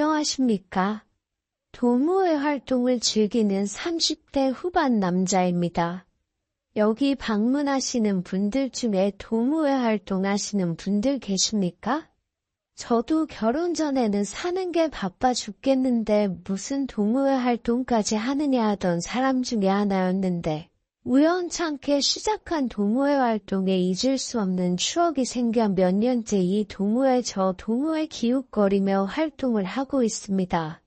안녕하십니까? 동호회 활동을 즐기는 30대 후반 남자입니다. 여기 방문하시는 분들 중에 동호회 활동하시는 분들 계십니까? 저도 결혼 전에는 사는 게 바빠 죽겠는데 무슨 동호회 활동까지 하느냐 하던 사람 중에 하나였는데 우연찮게 시작한 동호회 활동에 잊을 수 없는 추억이 생겨 몇 년째 이 동호회 저 동호회 기웃거리며 활동을 하고 있습니다.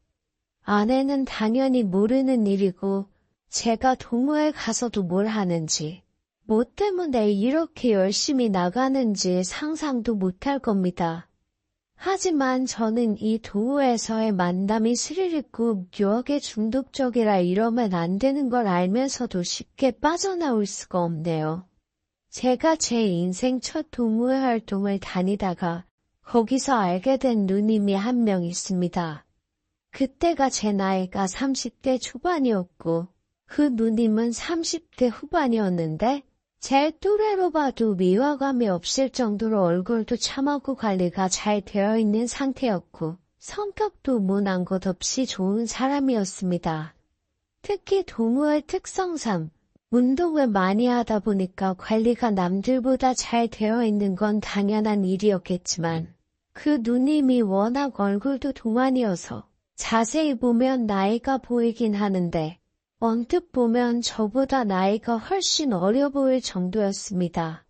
아내는 당연히 모르는 일이고 제가 동호회 가서도 뭘 하는지 뭐 때문에 이렇게 열심히 나가는지 상상도 못할 겁니다. 하지만 저는 이 동호회에서의 만남이 스릴 있고 유혹에 중독적이라 이러면 안 되는 걸 알면서도 쉽게 빠져나올 수가 없네요. 제가 제 인생 첫 동호회 활동을 다니다가 거기서 알게 된 누님이 한 명 있습니다. 그때가 제 나이가 30대 초반이었고 그 누님은 30대 후반이었는데 제 또래로 봐도 미화감이 없을 정도로 얼굴도 참하고 관리가 잘 되어 있는 상태였고 성격도 모난 것 없이 좋은 사람이었습니다. 특히 동호회 특성상 운동을 많이 하다 보니까 관리가 남들보다 잘 되어 있는 건 당연한 일이었겠지만 그 누님이 워낙 얼굴도 동안이어서 자세히 보면 나이가 보이긴 하는데 언뜻 보면 저보다 나이가 훨씬 어려 보일 정도였습니다.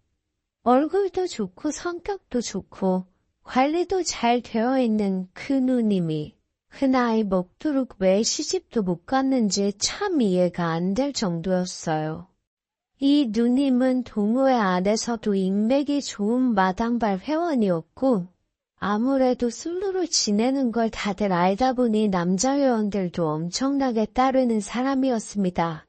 얼굴도 좋고 성격도 좋고 관리도 잘 되어 있는 그 누님이 그 나이 먹도록 왜 시집도 못 갔는지 참 이해가 안 될 정도였어요. 이 누님은 동호회 안에서도 인맥이 좋은 마당발 회원이었고 아무래도 솔로로 지내는 걸 다들 알다 보니 남자 회원들도 엄청나게 따르는 사람이었습니다.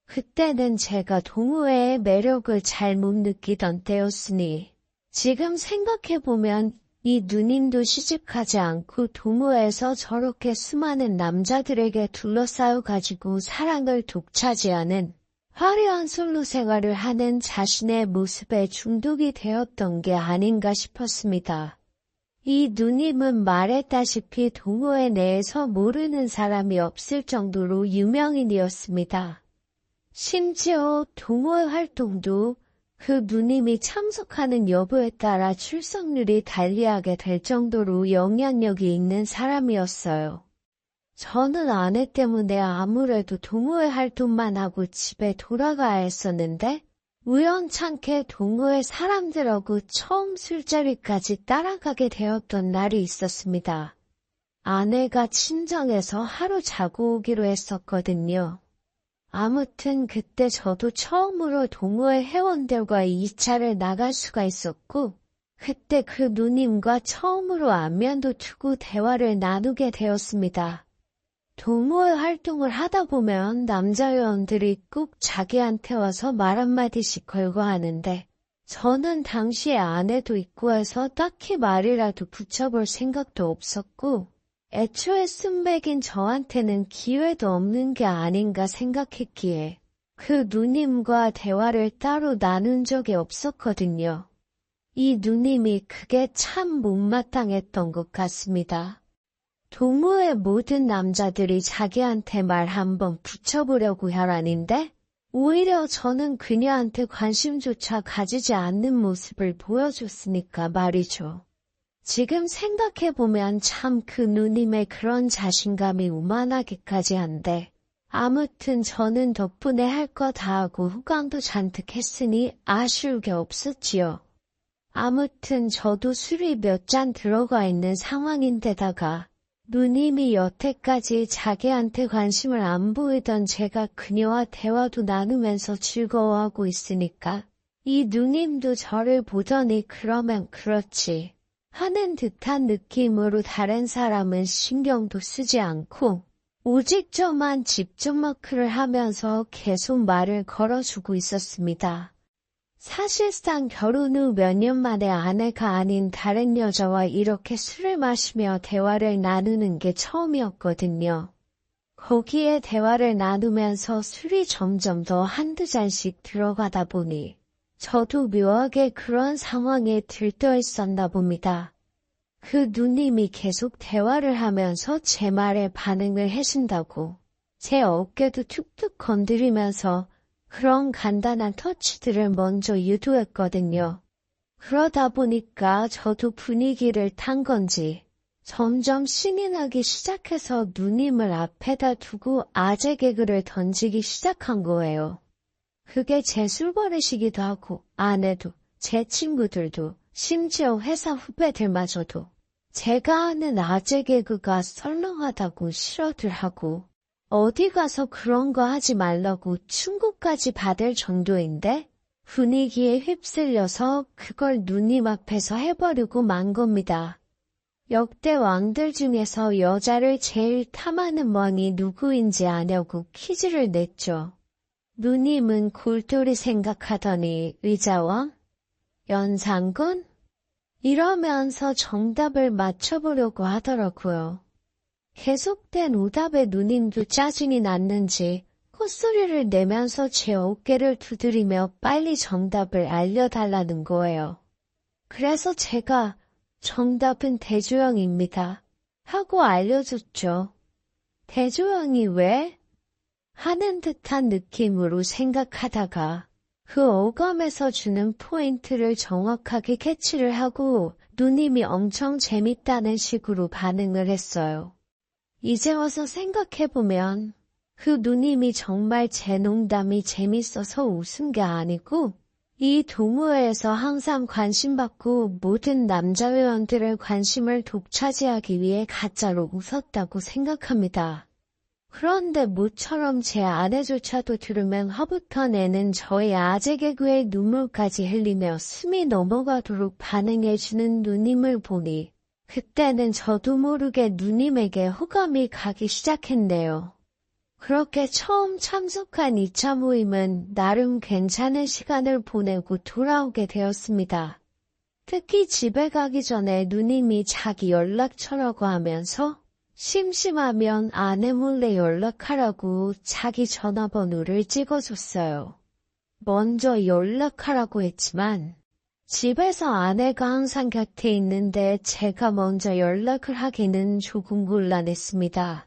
그때는 제가 동호회의 매력을 잘 못 느끼던 때였으니 지금 생각해보면 이 누님도 시집가지 않고 동호회에서 저렇게 수많은 남자들에게 둘러싸여가지고 사랑을 독차지하는 화려한 솔로 생활을 하는 자신의 모습에 중독이 되었던 게 아닌가 싶었습니다. 이 누님은 말했다시피 동호회 내에서 모르는 사람이 없을 정도로 유명인이었습니다. 심지어 동호회 활동도 그 누님이 참석하는 여부에 따라 출석률이 달리하게 될 정도로 영향력이 있는 사람이었어요. 저는 아내 때문에 아무래도 동호회 활동만 하고 집에 돌아가야 했었는데 우연찮게 동호회 사람들하고 처음 술자리까지 따라가게 되었던 날이 있었습니다. 아내가 친정에서 하루 자고 오기로 했었거든요. 아무튼 그때 저도 처음으로 동호회 회원들과 2차를 나갈 수가 있었고 그때 그 누님과 처음으로 안면도 두고 대화를 나누게 되었습니다. 동호회 활동을 하다 보면 남자 회원들이 꼭 자기한테 와서 말 한마디씩 걸고 하는데 저는 당시에 아내도 있고 해서 딱히 말이라도 붙여볼 생각도 없었고 애초에 쓴백인 저한테는 기회도 없는 게 아닌가 생각했기에 그 누님과 대화를 따로 나눈 적이 없었거든요. 이 누님이 그게 참 못마땅했던 것 같습니다. 동호회 모든 남자들이 자기한테 말 한번 붙여보려고 하라는데 오히려 저는 그녀한테 관심조차 가지지 않는 모습을 보여줬으니까 말이죠. 지금 생각해보면 참 그 누님의 그런 자신감이 오만하기까지 한데 아무튼 저는 덕분에 할 거 다 하고 후광도 잔뜩 했으니 아쉬울 게 없었지요. 아무튼 저도 술이 몇 잔 들어가 있는 상황인데다가 누님이 여태까지 자기한테 관심을 안 보이던 제가 그녀와 대화도 나누면서 즐거워하고 있으니까 이 누님도 저를 보더니 그러면 그렇지 하는 듯한 느낌으로 다른 사람은 신경도 쓰지 않고 오직 저만 집중마크를 하면서 계속 말을 걸어주고 있었습니다. 사실상 결혼 후 몇 년 만에 아내가 아닌 다른 여자와 이렇게 술을 마시며 대화를 나누는 게 처음이었거든요. 거기에 대화를 나누면서 술이 점점 더 한두 잔씩 들어가다 보니 저도 묘하게 그런 상황에 들떠 있었나 봅니다. 그 누님이 계속 대화를 하면서 제 말에 반응을 해준다고 제 어깨도 툭툭 건드리면서 그런 간단한 터치들을 먼저 유도했거든요. 그러다 보니까 저도 분위기를 탄 건지 점점 신이 나기 시작해서 누님을 앞에다 두고 아재 개그를 던지기 시작한 거예요. 그게 제 술버릇이기도 하고 아내도 제 친구들도 심지어 회사 후배들마저도 제가 하는 아재 개그가 썰렁하다고 싫어들 하고 어디 가서 그런 거 하지 말라고 충고까지 받을 정도인데 분위기에 휩쓸려서 그걸 누님 앞에서 해버리고 만 겁니다. 역대 왕들 중에서 여자를 제일 탐하는 왕이 누구인지 아냐고 퀴즈를 냈죠. 누님은 골똘히 생각하더니 의자왕? 연산군? 이러면서 정답을 맞춰보려고 하더라고요. 계속된 오답에 누님도 짜증이 났는지 콧소리를 내면서 제 어깨를 두드리며 빨리 정답을 알려달라는 거예요. 그래서 제가 정답은 대조영입니다 하고 알려줬죠. 대조영이 왜? 하는 듯한 느낌으로 생각하다가 그 어감에서 주는 포인트를 정확하게 캐치를 하고 누님이 엄청 재밌다는 식으로 반응을 했어요. 이제 와서 생각해보면 그 누님이 정말 제 농담이 재밌어서 웃은 게 아니고 이 동호회에서 항상 관심받고 모든 남자 회원들의 관심을 독차지하기 위해 가짜로 웃었다고 생각합니다. 그런데 모처럼 제 아내조차도 들으면 화부터 내는 저의 아재 개그에 눈물까지 흘리며 숨이 넘어가도록 반응해주는 누님을 보니 그때는 저도 모르게 누님에게 호감이 가기 시작했네요. 그렇게 처음 참석한 2차 모임은 나름 괜찮은 시간을 보내고 돌아오게 되었습니다. 특히 집에 가기 전에 누님이 자기 연락처라고 하면서 심심하면 아내 몰래 연락하라고 자기 전화번호를 찍어줬어요. 먼저 연락하라고 했지만 집에서 아내가 항상 곁에 있는데 제가 먼저 연락을 하기는 조금 곤란했습니다.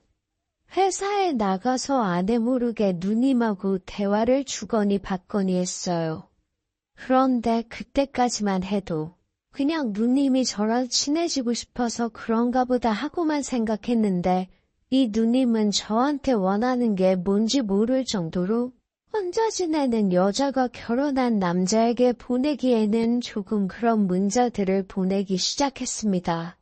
회사에 나가서 아내 모르게 누님하고 대화를 주거니 받거니 했어요. 그런데 그때까지만 해도 그냥 누님이 저랑 친해지고 싶어서 그런가 보다 하고만 생각했는데 이 누님은 저한테 원하는 게 뭔지 모를 정도로 혼자 지내는 여자가 결혼한 남자에게 보내기에는 조금 그런 문자들을 보내기 시작했습니다.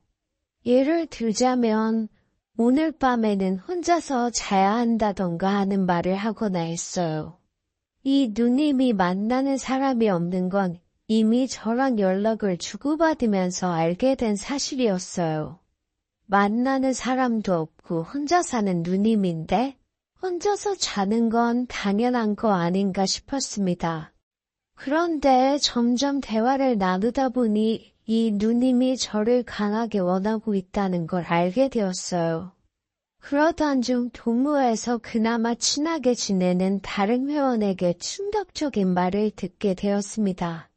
예를 들자면 오늘 밤에는 혼자서 자야 한다던가 하는 말을 하거나 했어요. 이 누님이 만나는 사람이 없는 건 이미 저랑 연락을 주고받으면서 알게 된 사실이었어요. 만나는 사람도 없고 혼자 사는 누님인데 혼자서 자는 건 당연한 거 아닌가 싶었습니다. 그런데 점점 대화를 나누다 보니 이 누님이 저를 강하게 원하고 있다는 걸 알게 되었어요. 그러던 중 동호회에서 그나마 친하게 지내는 다른 회원에게 충격적인 말을 듣게 되었습니다.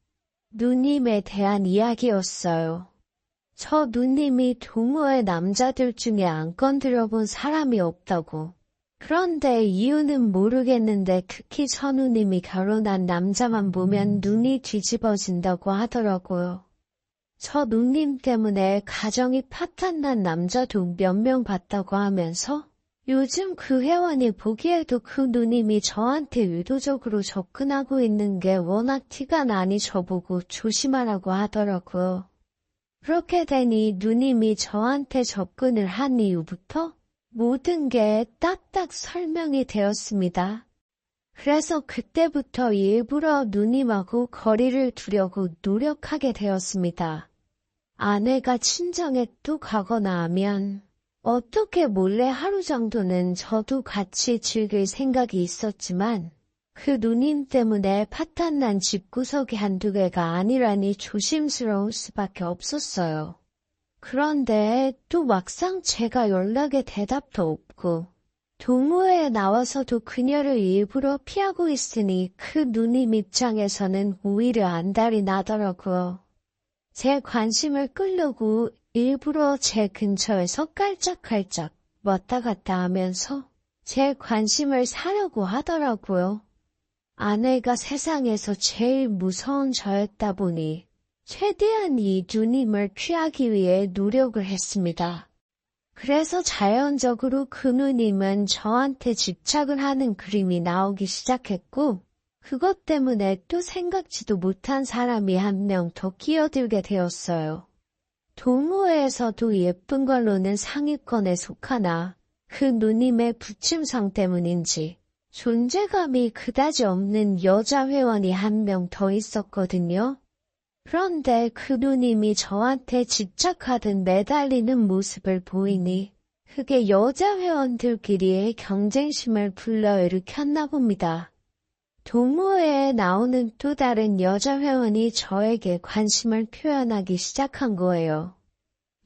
누님에 대한 이야기였어요. 저 누님이 동호회 남자들 중에 안건 들어본 사람이 없다고. 그런데 이유는 모르겠는데 특히 저 누님이 결혼한 남자만 보면 눈이 뒤집어진다고 하더라고요. 저 누님 때문에 가정이 파탄난 남자도 몇 명 봤다고 하면서 요즘 그 회원이 보기에도 그 누님이 저한테 의도적으로 접근하고 있는 게 워낙 티가 나니 저보고 조심하라고 하더라고요. 그렇게 되니 누님이 저한테 접근을 한 이후부터 모든 게 딱딱 설명이 되었습니다. 그래서 그때부터 일부러 누님하고 거리를 두려고 노력하게 되었습니다. 아내가 친정에 또 가거나 하면 어떻게 몰래 하루 정도는 저도 같이 즐길 생각이 있었지만 그 누님 때문에 파탄난 집구석이 한두 개가 아니라니 조심스러울 수밖에 없었어요. 그런데 또 막상 제가 연락에 대답도 없고 동호회에 나와서도 그녀를 일부러 피하고 있으니 그 누님 입장에서는 오히려 안달이 나더라고요. 제 관심을 끌려고 일부러 제 근처에서 깔짝깔짝 왔다 갔다 하면서 제 관심을 사려고 하더라고요. 아내가 세상에서 제일 무서운 저였다 보니 최대한 이 누님을 피하기 위해 노력을 했습니다. 그래서 자연적으로 그 누님은 저한테 집착을 하는 그림이 나오기 시작했고, 그것 때문에 또 생각지도 못한 사람이 한 명 더 끼어들게 되었어요. 동호회에서도 예쁜 걸로는 상위권에 속하나 그 누님의 부침성 때문인지 존재감이 그다지 없는 여자 회원이 한 명 더 있었거든요. 그런데 그 누님이 저한테 집착하듯 매달리는 모습을 보이니 그게 여자 회원들끼리의 경쟁심을 불러일으켰나 봅니다. 동호회에 나오는 또 다른 여자 회원이 저에게 관심을 표현하기 시작한 거예요.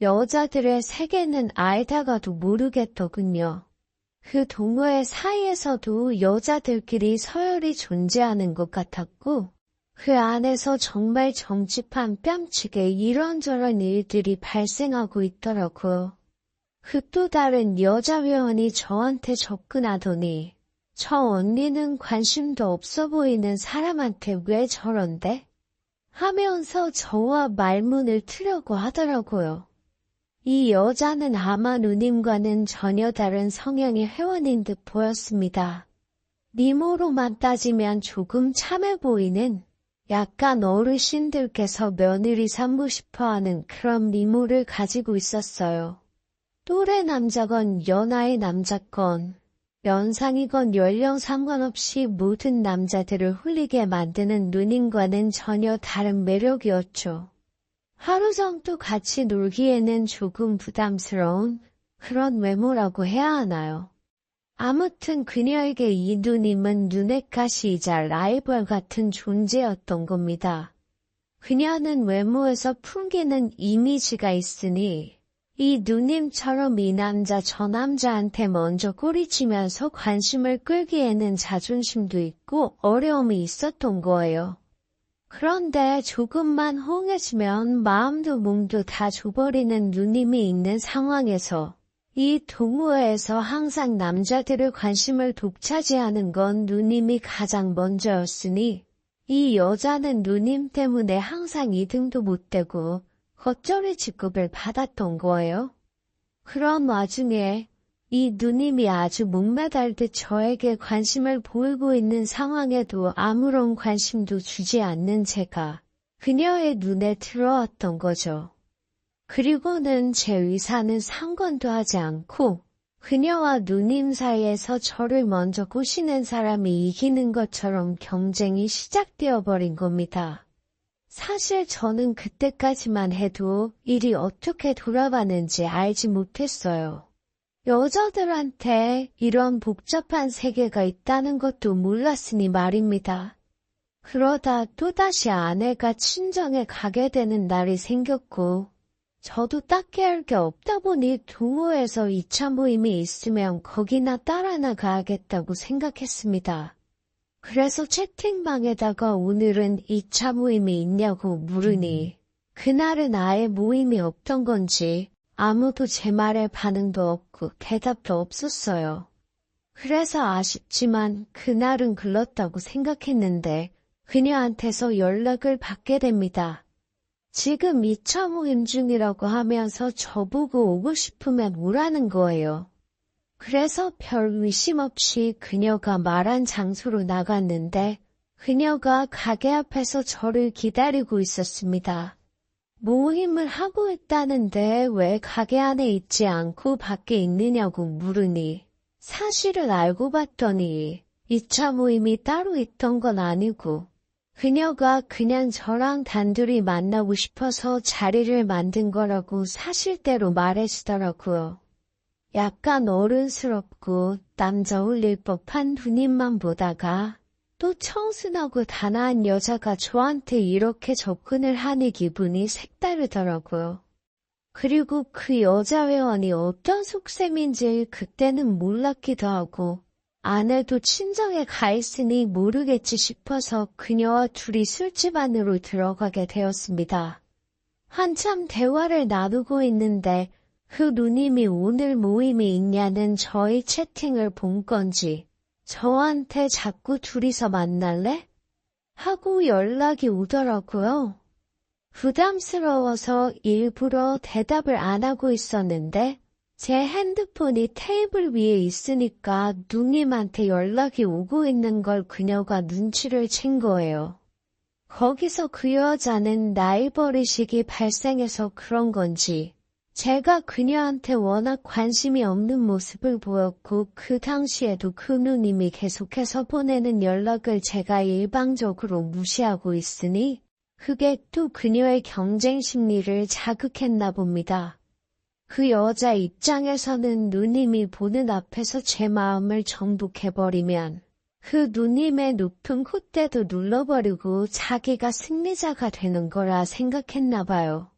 여자들의 세계는 알다가도 모르겠더군요. 그 동호회 사이에서도 여자들끼리 서열이 존재하는 것 같았고, 그 안에서 정말 점집한 뺨치게 이런저런 일들이 발생하고 있더라고요. 그 또 다른 여자 회원이 저한테 접근하더니 저 언니는 관심도 없어 보이는 사람한테 왜 저런데? 하면서 저와 말문을 트려고 하더라고요. 이 여자는 아마 누님과는 전혀 다른 성향의 회원인 듯 보였습니다. 미모로만 따지면 조금 참해 보이는 약간 어르신들께서 며느리 삼고 싶어하는 그런 미모를 가지고 있었어요. 또래 남자건 연하의 남자건 연상이건 연령 상관없이 모든 남자들을 홀리게 만드는 누님과는 전혀 다른 매력이었죠. 하루 정도 같이 놀기에는 조금 부담스러운 그런 외모라고 해야 하나요? 아무튼 그녀에게 이 누님은 눈엣 가시이자 라이벌 같은 존재였던 겁니다. 그녀는 외모에서 풍기는 이미지가 있으니 이 누님처럼 이 남자 저 남자한테 먼저 꼬리치면서 관심을 끌기에는 자존심도 있고 어려움이 있었던 거예요. 그런데 조금만 호응해지면 마음도 몸도 다 줘버리는 누님이 있는 상황에서 이 동호회에서 항상 남자들의 관심을 독차지하는 건 누님이 가장 먼저였으니 이 여자는 누님 때문에 항상 2등도 못 되고 겉절이 취급을 받았던 거예요. 그런 와중에 이 누님이 아주 목매달듯 저에게 관심을 보이고 있는 상황에도 아무런 관심도 주지 않는 제가 그녀의 눈에 들어왔던 거죠. 그리고는 제 의사는 상관도 하지 않고 그녀와 누님 사이에서 저를 먼저 꼬시는 사람이 이기는 것처럼 경쟁이 시작되어 버린 겁니다. 사실 저는 그때까지만 해도 일이 어떻게 돌아가는지 알지 못했어요. 여자들한테 이런 복잡한 세계가 있다는 것도 몰랐으니 말입니다. 그러다 또다시 아내가 친정에 가게 되는 날이 생겼고 저도 딱히 할 게 없다 보니 동호회에서 2차 모임이 있으면 거기나 따라 나가야겠다고 생각했습니다. 그래서 채팅방에다가 오늘은 2차 모임이 있냐고 물으니 그날은 아예 모임이 없던 건지 아무도 제 말에 반응도 없고 대답도 없었어요. 그래서 아쉽지만 그날은 글렀다고 생각했는데 그녀한테서 연락을 받게 됩니다. 지금 2차 모임 중이라고 하면서 저보고 오고 싶으면 오라는 거예요. 그래서 별 의심 없이 그녀가 말한 장소로 나갔는데 그녀가 가게 앞에서 저를 기다리고 있었습니다. 모임을 하고 있다는데 왜 가게 안에 있지 않고 밖에 있느냐고 물으니 사실을 알고 봤더니 2차 모임이 따로 있던 건 아니고 그녀가 그냥 저랑 단둘이 만나고 싶어서 자리를 만든 거라고 사실대로 말해주더라고요. 약간 어른스럽고 남자 홀릴 법한 누님만 보다가 또 청순하고 단아한 여자가 저한테 이렇게 접근을 하는 기분이 색다르더라고요. 그리고 그 여자 회원이 어떤 속셈인지 그때는 몰랐기도 하고 아내도 친정에 가 있으니 모르겠지 싶어서 그녀와 둘이 술집 안으로 들어가게 되었습니다. 한참 대화를 나누고 있는데 그 누님이 오늘 모임이 있냐는 저희 채팅을 본 건지 저한테 자꾸 둘이서 만날래? 하고 연락이 오더라고요. 부담스러워서 일부러 대답을 안 하고 있었는데 제 핸드폰이 테이블 위에 있으니까 누님한테 연락이 오고 있는 걸 그녀가 눈치를 챈 거예요. 거기서 그 여자는 나이버리식이 발생해서 그런 건지 제가 그녀한테 워낙 관심이 없는 모습을 보였고 그 당시에도 그 누님이 계속해서 보내는 연락을 제가 일방적으로 무시하고 있으니 그게 또 그녀의 경쟁 심리를 자극했나 봅니다. 그 여자 입장에서는 누님이 보는 앞에서 제 마음을 정복해버리면 그 누님의 높은 콧대도 눌러버리고 자기가 승리자가 되는 거라 생각했나 봐요.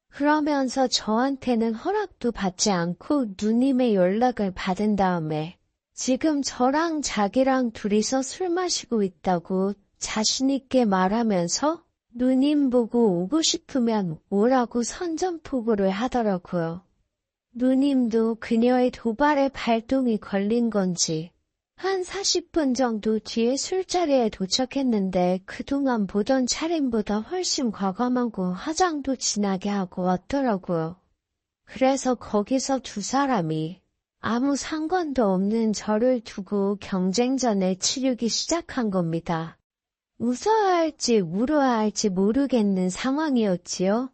그러면서 저한테는 허락도 받지 않고 누님의 연락을 받은 다음에 지금 저랑 자기랑 둘이서 술 마시고 있다고 자신있게 말하면서 누님 보고 오고 싶으면 오라고 선전포고를 하더라고요. 누님도 그녀의 도발에 발동이 걸린 건지 한 40분 정도 뒤에 술자리에 도착했는데 그동안 보던 차림보다 훨씬 과감하고 화장도 진하게 하고 왔더라고요. 그래서 거기서 두 사람이 아무 상관도 없는 저를 두고 경쟁전을 치르기 시작한 겁니다. 웃어야 할지 울어야 할지 모르겠는 상황이었지요.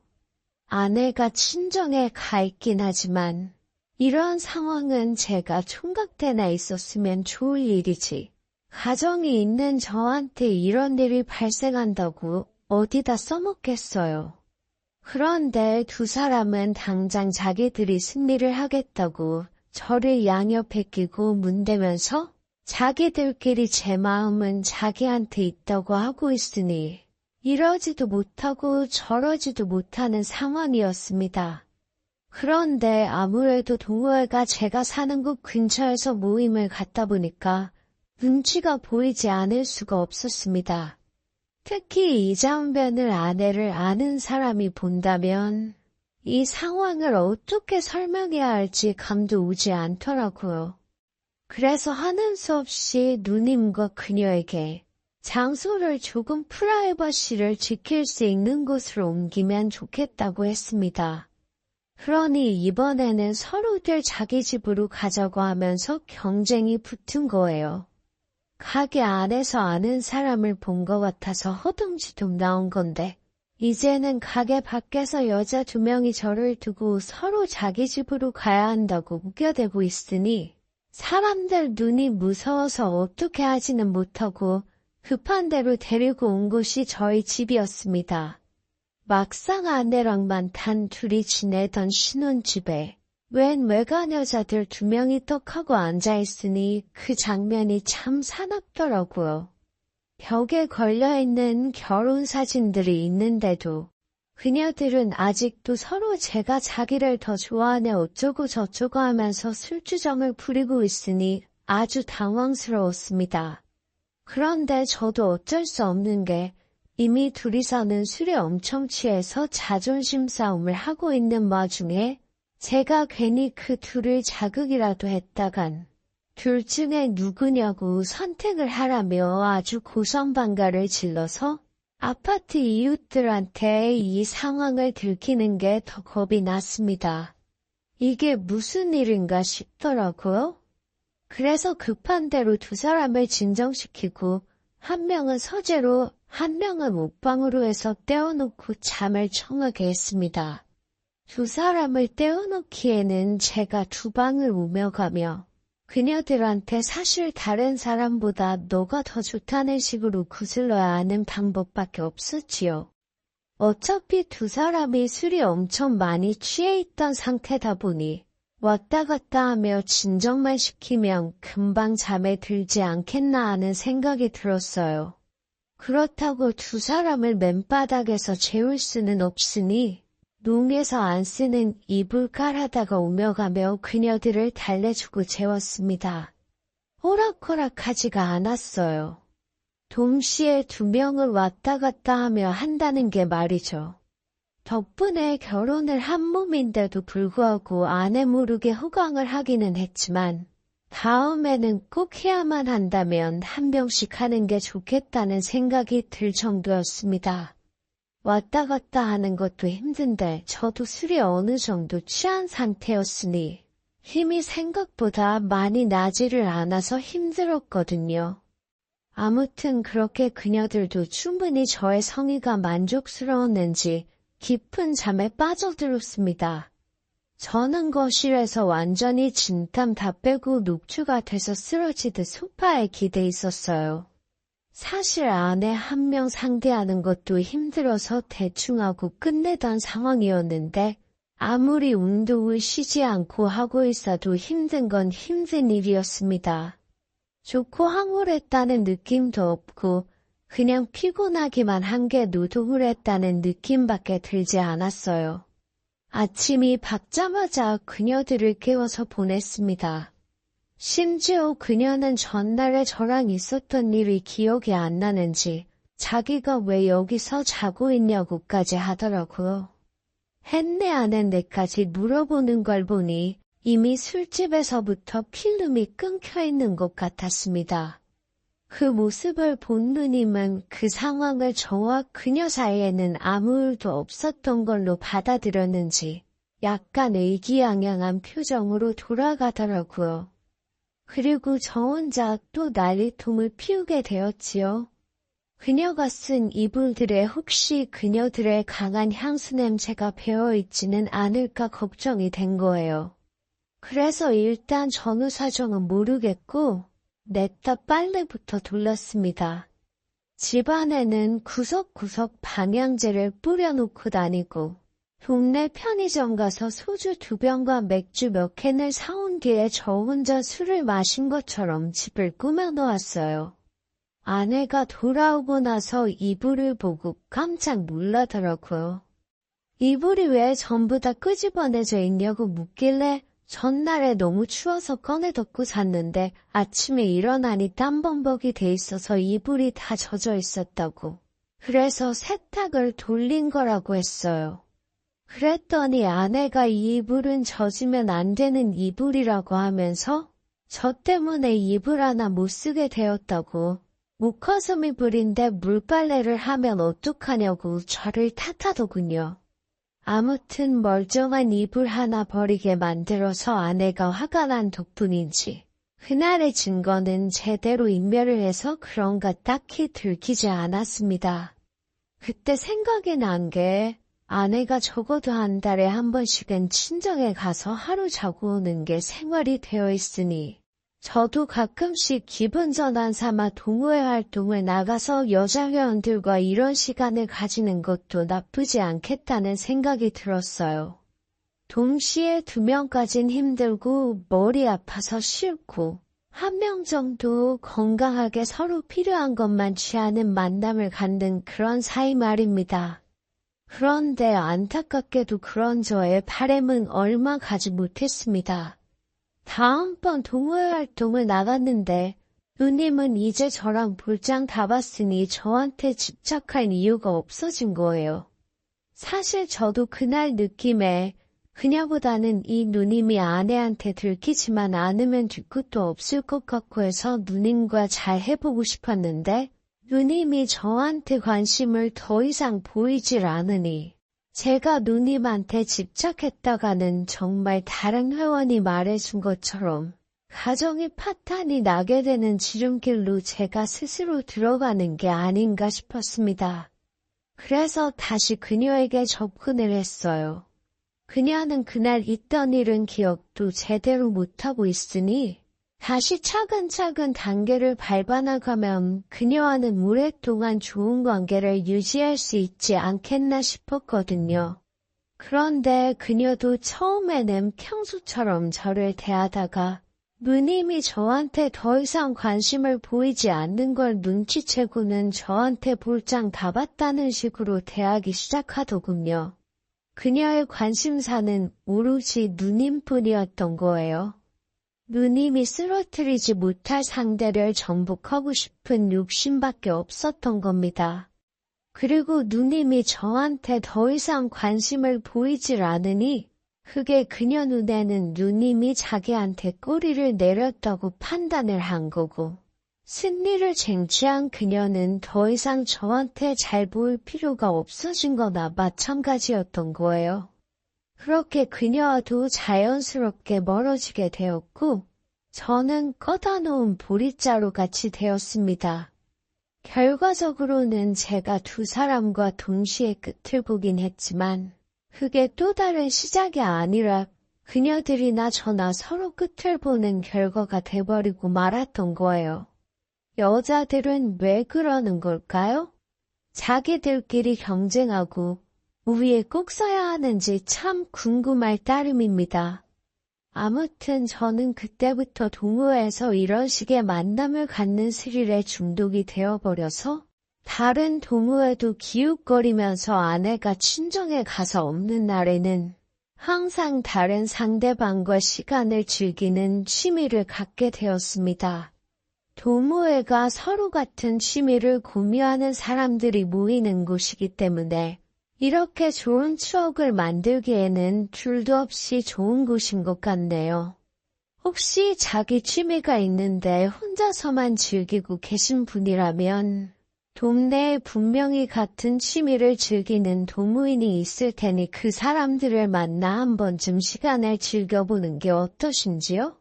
아내가 친정에 가 있긴 하지만 이런 상황은 제가 총각 때나 있었으면 좋을 일이지. 가정이 있는 저한테 이런 일이 발생한다고 어디다 써먹겠어요. 그런데 두 사람은 당장 자기들이 승리를 하겠다고 저를 양옆에 끼고 문대면서 자기들끼리 제 마음은 자기한테 있다고 하고 있으니 이러지도 못하고 저러지도 못하는 상황이었습니다. 그런데 아무래도 동호회가 제가 사는 곳 근처에서 모임을 갖다 보니까 눈치가 보이지 않을 수가 없었습니다. 특히 이 장면을 아내를 아는 사람이 본다면 이 상황을 어떻게 설명해야 할지 감도 오지 않더라고요. 그래서 하는 수 없이 누님과 그녀에게 장소를 조금 프라이버시를 지킬 수 있는 곳으로 옮기면 좋겠다고 했습니다. 그러니 이번에는 서로들 자기 집으로 가자고 하면서 경쟁이 붙은 거예요. 가게 안에서 아는 사람을 본 것 같아서 허둥지둥 나온 건데 이제는 가게 밖에서 여자 두 명이 저를 두고 서로 자기 집으로 가야 한다고 우겨대고 있으니 사람들 눈이 무서워서 어떻게 하지는 못하고 급한 대로 데리고 온 곳이 저희 집이었습니다. 막상 아내랑만 단 둘이 지내던 신혼집에 웬 외간 여자들 두 명이 떡하고 앉아있으니 그 장면이 참 사납더라고요. 벽에 걸려있는 결혼 사진들이 있는데도 그녀들은 아직도 서로 제가 자기를 더 좋아하네 어쩌고 저쩌고 하면서 술주정을 부리고 있으니 아주 당황스러웠습니다. 그런데 저도 어쩔 수 없는 게 이미 둘이서는 술에 엄청 취해서 자존심 싸움을 하고 있는 와중에 제가 괜히 그 둘을 자극이라도 했다간 둘 중에 누구냐고 선택을 하라며 아주 고성방가를 질러서 아파트 이웃들한테 이 상황을 들키는 게 더 겁이 났습니다. 이게 무슨 일인가 싶더라고요. 그래서 급한 대로 두 사람을 진정시키고 한 명은 서재로 한 명은 옷방으로 해서 떼어놓고 잠을 청하게 했습니다. 두 사람을 떼어놓기에는 제가 두 방을 우며가며 그녀들한테 사실 다른 사람보다 너가 더 좋다는 식으로 구슬러야 하는 방법밖에 없었지요. 어차피 두 사람이 술이 엄청 많이 취해 있던 상태다 보니 왔다 갔다 하며 진정만 시키면 금방 잠에 들지 않겠나 하는 생각이 들었어요. 그렇다고 두 사람을 맨바닥에서 재울 수는 없으니 농에서 안 쓰는 이불 깔아다가 오며가며 그녀들을 달래주고 재웠습니다. 호락호락하지가 않았어요. 동시에 두 명을 왔다 갔다 하며 한다는 게 말이죠. 덕분에 결혼을 한 몸인데도 불구하고 아내 모르게 호강을 하기는 했지만 다음에는 꼭 해야만 한다면 한 병씩 하는 게 좋겠다는 생각이 들 정도였습니다. 왔다 갔다 하는 것도 힘든데 저도 술이 어느 정도 취한 상태였으니 힘이 생각보다 많이 나지를 않아서 힘들었거든요. 아무튼 그렇게 그녀들도 충분히 저의 성의가 만족스러웠는지 깊은 잠에 빠져들었습니다. 저는 거실에서 완전히 진땀 다 빼고 녹초가 돼서 쓰러지듯 소파에 기대 있었어요. 사실 아내 한 명 상대하는 것도 힘들어서 대충 하고 끝내던 상황이었는데 아무리 운동을 쉬지 않고 하고 있어도 힘든 건 힘든 일이었습니다. 좋고 황홀했다는 느낌도 없고 그냥 피곤하기만 한 게 노동을 했다는 느낌밖에 들지 않았어요. 아침이 밝자마자 그녀들을 깨워서 보냈습니다. 심지어 그녀는 전날에 저랑 있었던 일이 기억이 안 나는지 자기가 왜 여기서 자고 있냐고까지 하더라고요. 했네 안 했네까지 물어보는 걸 보니 이미 술집에서부터 필름이 끊겨 있는 것 같았습니다. 그 모습을 본 누님은 그 상황을 저와 그녀 사이에는 아무 일도 없었던 걸로 받아들였는지 약간 의기양양한 표정으로 돌아가더라고요. 그리고 저 혼자 또 난리통을 피우게 되었지요. 그녀가 쓴 이불들에 혹시 그녀들의 강한 향수 냄새가 배어있지는 않을까 걱정이 된 거예요. 그래서 일단 전후 사정은 모르겠고 냅다 빨래부터 돌렸습니다. 집안에는 구석구석 방향제를 뿌려놓고 다니고 동네 편의점 가서 소주 2병과 맥주 몇 캔을 사온 뒤에 저 혼자 술을 마신 것처럼 집을 꾸며놓았어요. 아내가 돌아오고 나서 이불을 보고 깜짝 놀라더라고요. 이불이 왜 전부 다 끄집어내져 있냐고 묻길래 전날에 너무 추워서 꺼내 덮고 잤는데 아침에 일어나니 땀범벅이 돼 있어서 이불이 다 젖어 있었다고. 그래서 세탁을 돌린 거라고 했어요. 그랬더니 아내가 이 이불은 젖으면 안 되는 이불이라고 하면서 저 때문에 이불 하나 못 쓰게 되었다고. 목화섬 이불인데 물빨래를 하면 어떡하냐고 저를 탓하더군요. 아무튼 멀쩡한 이불 하나 버리게 만들어서 아내가 화가 난 덕분인지 그날의 증거는 제대로 인멸을 해서 그런가 딱히 들키지 않았습니다. 그때 생각이 난 게 아내가 적어도 한 달에 한 번씩은 친정에 가서 하루 자고 오는 게 생활이 되어 있으니 저도 가끔씩 기분 전환 삼아 동호회 활동을 나가서 여자 회원들과 이런 시간을 가지는 것도 나쁘지 않겠다는 생각이 들었어요. 동시에 2명까진 힘들고 머리 아파서 싫고 1명 정도 건강하게 서로 필요한 것만 취하는 만남을 갖는 그런 사이 말입니다. 그런데 안타깝게도 그런 저의 바램은 얼마 가지 못했습니다. 다음번 동호회 활동을 나갔는데 누님은 이제 저랑 볼장 다 봤으니 저한테 집착할 이유가 없어진 거예요. 사실 저도 그날 느낌에 그녀보다는 이 누님이 아내한테 들키지만 않으면 뒤끝도 없을 것 같고 해서 누님과 잘 해보고 싶었는데 누님이 저한테 관심을 더 이상 보이질 않으니 제가 누님한테 집착했다가는 정말 다른 회원이 말해준 것처럼 가정의 파탄이 나게 되는 지름길로 제가 스스로 들어가는 게 아닌가 싶었습니다. 그래서 다시 그녀에게 접근을 했어요. 그녀는 그날 있던 일은 기억도 제대로 못하고 있으니 다시 차근차근 단계를 밟아나가면 그녀와는 오랫동안 좋은 관계를 유지할 수 있지 않겠나 싶었거든요. 그런데 그녀도 처음에는 평소처럼 저를 대하다가 누님이 저한테 더 이상 관심을 보이지 않는 걸 눈치채고는 저한테 볼장 다 봤다는 식으로 대하기 시작하더군요. 그녀의 관심사는 오로지 누님뿐이었던 거예요. 누님이 쓰러뜨리지 못할 상대를 정복하고 싶은 욕심밖에 없었던 겁니다. 그리고 누님이 저한테 더 이상 관심을 보이질 않으니 그게 그녀 눈에는 누님이 자기한테 꼬리를 내렸다고 판단을 한 거고 승리를 쟁취한 그녀는 더 이상 저한테 잘 보일 필요가 없어진 거나 마찬가지였던 거예요. 그렇게 그녀와도 자연스럽게 멀어지게 되었고 저는 꺼다 놓은 보릿자루 같이 되었습니다. 결과적으로는 제가 두 사람과 동시에 끝을 보긴 했지만 그게 또 다른 시작이 아니라 그녀들이나 저나 서로 끝을 보는 결과가 돼버리고 말았던 거예요. 여자들은 왜 그러는 걸까요? 자기들끼리 경쟁하고 우위에 꼭 서야 하는지 참 궁금할 따름입니다. 아무튼 저는 그때부터 동호회에서 이런 식의 만남을 갖는 스릴에 중독이 되어버려서 다른 동호회도 기웃거리면서 아내가 친정에 가서 없는 날에는 항상 다른 상대방과 시간을 즐기는 취미를 갖게 되었습니다. 동호회가 서로 같은 취미를 공유하는 사람들이 모이는 곳이기 때문에 이렇게 좋은 추억을 만들기에는 둘도 없이 좋은 곳인 것 같네요. 혹시 자기 취미가 있는데 혼자서만 즐기고 계신 분이라면 동네에 분명히 같은 취미를 즐기는 동호인이 있을 테니 그 사람들을 만나 한 번쯤 시간을 즐겨보는 게 어떠신지요?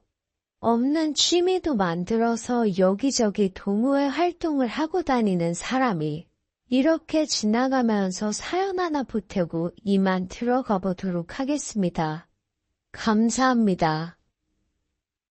없는 취미도 만들어서 여기저기 동호회 활동을 하고 다니는 사람이 이렇게 지나가면서 사연 하나 보태고 이만 들어가 보도록 하겠습니다. 감사합니다.